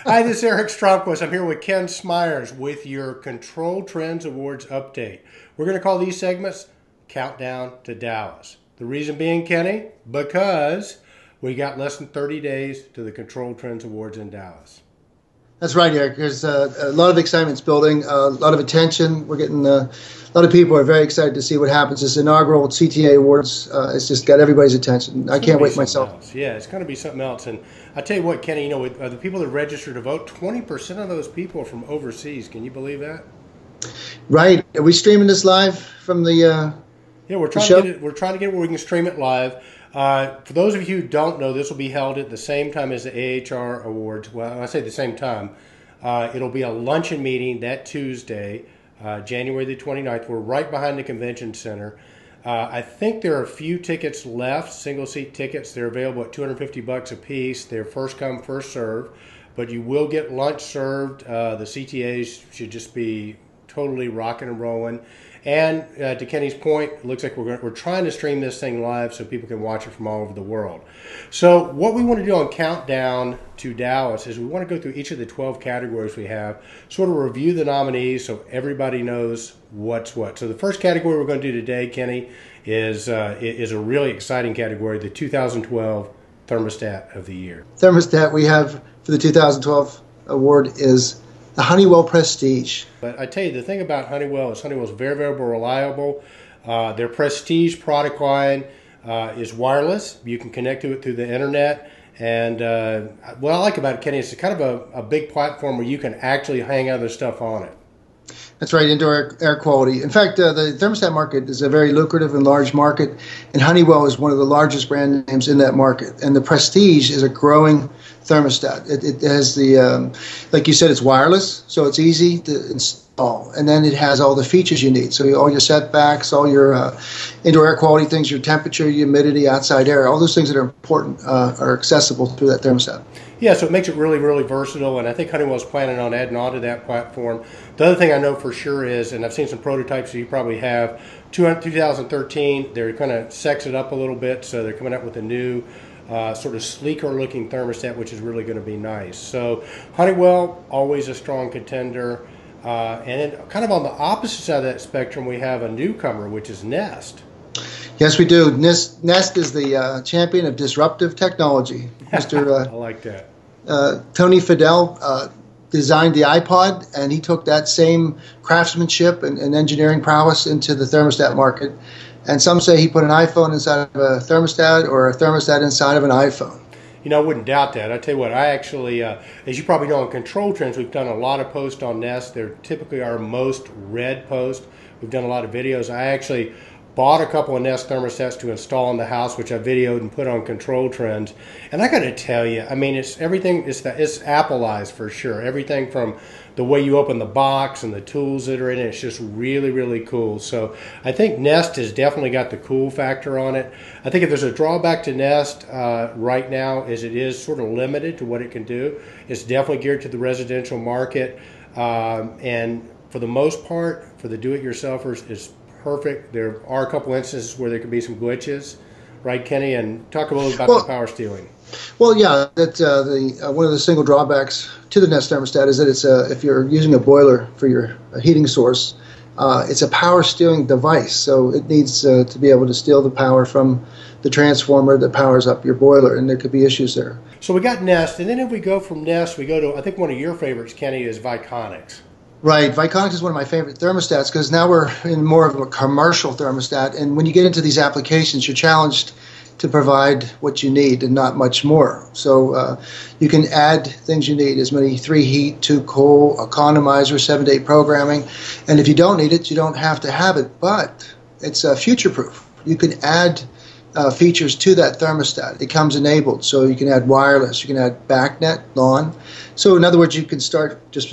Hi, this is Eric Stromquist. I'm here with Ken Smyers with your Control Trends Awards update. We're going to call these segments Countdown to Dallas. The reason being, Kenny, because we got less than 30 days to the Control Trends Awards in Dallas. That's right, Eric. There's a lot of excitement's building, a lot of attention. We're getting a lot of people are very excited to see what happens. This inaugural CTA Awards, it's just got everybody's attention. I can't wait myself. Else. Yeah, it's going to be something else. And I tell you what, Kenny, you know, with the people that register to vote, 20% of those people are from overseas. Can you believe that? Right. Are we streaming this live from the Yeah, we're trying to get it. We're trying to get it where we can stream it live. For those of you who don't know, this will be held at the same time as the AHR Awards. Well, when I say the same time, it'll be a luncheon meeting that Tuesday, January the 29th. We're right behind the convention center. I think there are a few tickets left, single-seat tickets. They're available at $250 a piece. They're first come, first serve. But you will get lunch served. The CTAs should just be totally rocking and rolling. And to Kenny's point, it looks like we're trying to stream this thing live so people can watch it from all over the world. So what we want to do on Countdown to Dallas is we want to go through each of the 12 categories we have, sort of review the nominees so everybody knows what's what. So the first category we're going to do today, Kenny, is a really exciting category, the 2012 Thermostat of the Year. Thermostat we have for the 2012 award is the Honeywell Prestige. But I tell you, the thing about Honeywell is Honeywell's very, very reliable. Their Prestige product line is wireless. You can connect to it through the internet. And what I like about it, Kenny, is it's kind of a big platform where you can actually hang other stuff on it. That's right, indoor air quality. In fact, the thermostat market is a very lucrative and large market, and Honeywell is one of the largest brand names in that market. And the Prestige is a growing thermostat. It has the, like you said, it's wireless, so it's easy to install. And then it has all the features you need. So all your setbacks, all your indoor air quality things, your temperature, humidity, outside air, all those things that are important are accessible through that thermostat. Yeah, so it makes it really, really versatile, and I think Honeywell's planning on adding on to that platform. The other thing I know for sure is, and I've seen some prototypes that you probably have, 2013, they're kind of sex it up a little bit, so they're coming out with a new sort of sleeker-looking thermostat, which is really going to be nice. So Honeywell, always a strong contender. And then kind of on the opposite side of that spectrum, we have a newcomer, which is Nest. Yes, we do. Nest is the champion of disruptive technology. Mr. I like that. Tony Fadell designed the iPod, and he took that same craftsmanship and engineering prowess into the thermostat market. And some say he put an iPhone inside of a thermostat or a thermostat inside of an iPhone. You know, I wouldn't doubt that. I tell you what, I actually, as you probably know on Control Trends, we've done a lot of posts on Nest. They're typically our most read post. We've done a lot of videos. I actually bought a couple of Nest thermostats to install in the house, which I videoed and put on Control Trends. And I got to tell you, I mean, it's everything. It's Appleized for sure. Everything from the way you open the box and the tools that are in it. It's just really, really cool. So I think Nest has definitely got the cool factor on it. I think if there's a drawback to Nest right now, is it is sort of limited to what it can do. It's definitely geared to the residential market, and for the most part, for the do-it-yourselfers, it's perfect. There are a couple instances where there could be some glitches, right, Kenny? And talk a little about the power stealing. Well, yeah, that one of the single drawbacks to the Nest thermostat is that it's if you're using a boiler for your heating source, it's a power stealing device, so it needs to be able to steal the power from the transformer that powers up your boiler, and there could be issues there. So we got Nest, and then if we go from Nest, we go to, I think one of your favorites, Kenny, is Viconics. Right. Viconics is one of my favorite thermostats because now we're in more of a commercial thermostat. And when you get into these applications, you're challenged to provide what you need and not much more. So you can add things you need, as many 3 heat, 2 cool, economizer, 7-day programming. And if you don't need it, you don't have to have it. But it's future-proof. You can add features to that thermostat. It comes enabled, so you can add wireless, you can add backnet, LAN. So in other words, you can start just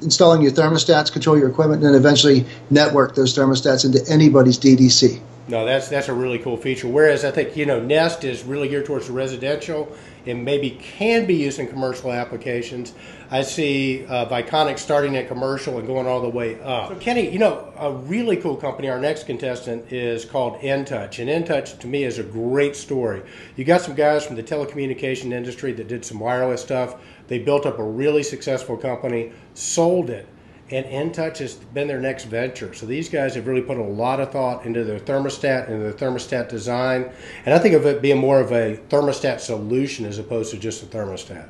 installing your thermostats, control your equipment, and then eventually network those thermostats into anybody's DDC. No, that's a really cool feature. Whereas I think, you know, Nest is really geared towards the residential and maybe can be used in commercial applications. I see Viconics starting at commercial and going all the way up. So Kenny, you know, a really cool company, our next contestant, is called Entouch. And Entouch, to me, is a great story. You got some guys from the telecommunication industry that did some wireless stuff. They built up a really successful company, sold it, and Entouch has been their next venture. So these guys have really put a lot of thought into their thermostat and their thermostat design. And I think of it being more of a thermostat solution as opposed to just a thermostat.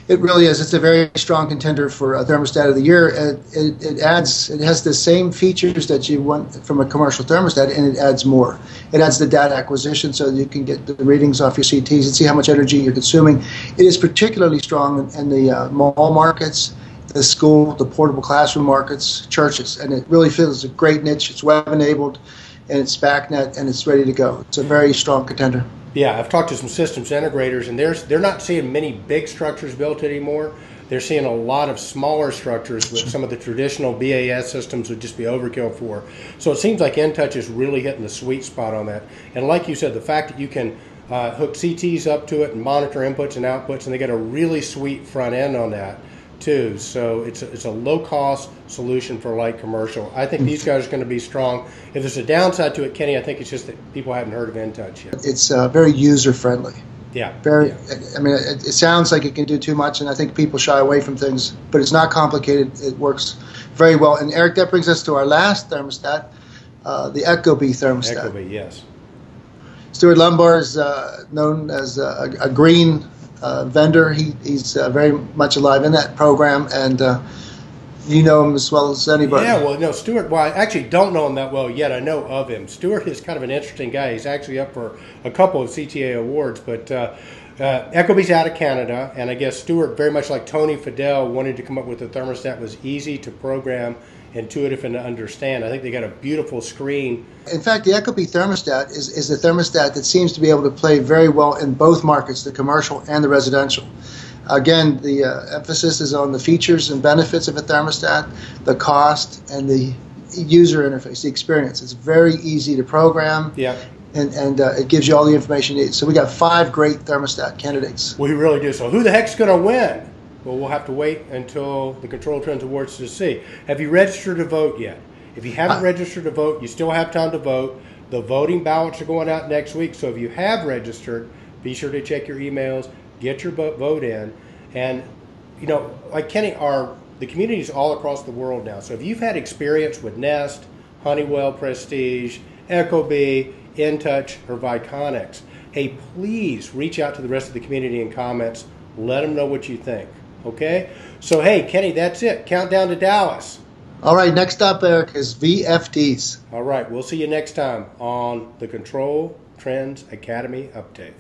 It really is. It's a very strong contender for a thermostat of the year. It has the same features that you want from a commercial thermostat, and it adds more. It adds the data acquisition so you can get the readings off your CTs and see how much energy you're consuming. It is particularly strong in the mall markets, the school, the portable classroom markets, churches, and it really fills a great niche. It's web-enabled, and it's SPACnet, and it's ready to go. It's a very strong contender. Yeah, I've talked to some systems integrators, and they're not seeing many big structures built anymore. They're seeing a lot of smaller structures, which some of the traditional BAS systems would just be overkill for. So it seems like Entouch is really hitting the sweet spot on that. And like you said, the fact that you can hook CTs up to it and monitor inputs and outputs, and they got a really sweet front end on that too. So it's a low-cost solution for light commercial. I think these guys are going to be strong. If there's a downside to it, Kenny, I think it's just that people haven't heard of Entouch yet. It's very user-friendly. Yeah. Very. Yeah. I mean, it sounds like it can do too much, and I think people shy away from things. But it's not complicated. It works very well. And Eric, that brings us to our last thermostat, the Ecobee thermostat. Ecobee, yes. Stuart Lumbar is known as a green vendor. He's very much alive in that program, and you know him as well as anybody. Yeah, well, no, Stuart, well, I actually don't know him that well yet. I know of him. Stuart is kind of an interesting guy. He's actually up for a couple of CTA awards, but Ecobee's out of Canada, and I guess Stuart, very much like Tony Fidel, wanted to come up with a thermostat that was easy to program, intuitive, and to understand. I think they got a beautiful screen. In fact, the Ecobee thermostat is a thermostat that seems to be able to play very well in both markets, the commercial and the residential. Again, the emphasis is on the features and benefits of a thermostat, the cost, and the user interface, the experience. It's very easy to program, yeah, and it gives you all the information you need. So we got 5 great thermostat candidates. We really do. So who the heck's going to win? Well, we'll have to wait until the Control Trends Awards to see. Have you registered to vote yet? If you haven't registered to vote, you still have time to vote. The voting ballots are going out next week. So if you have registered, be sure to check your emails, get your vote in. And, you know, like Kenny, the communities all across the world now. So if you've had experience with Nest, Honeywell, Prestige, Ecobee, Entouch, or Viconics, hey, please reach out to the rest of the community in comments. Let them know what you think. Okay? So, hey, Kenny, that's it. Countdown to Dallas. All right, next up, Eric, is VFDs. All right, we'll see you next time on the Control Trends Academy Update.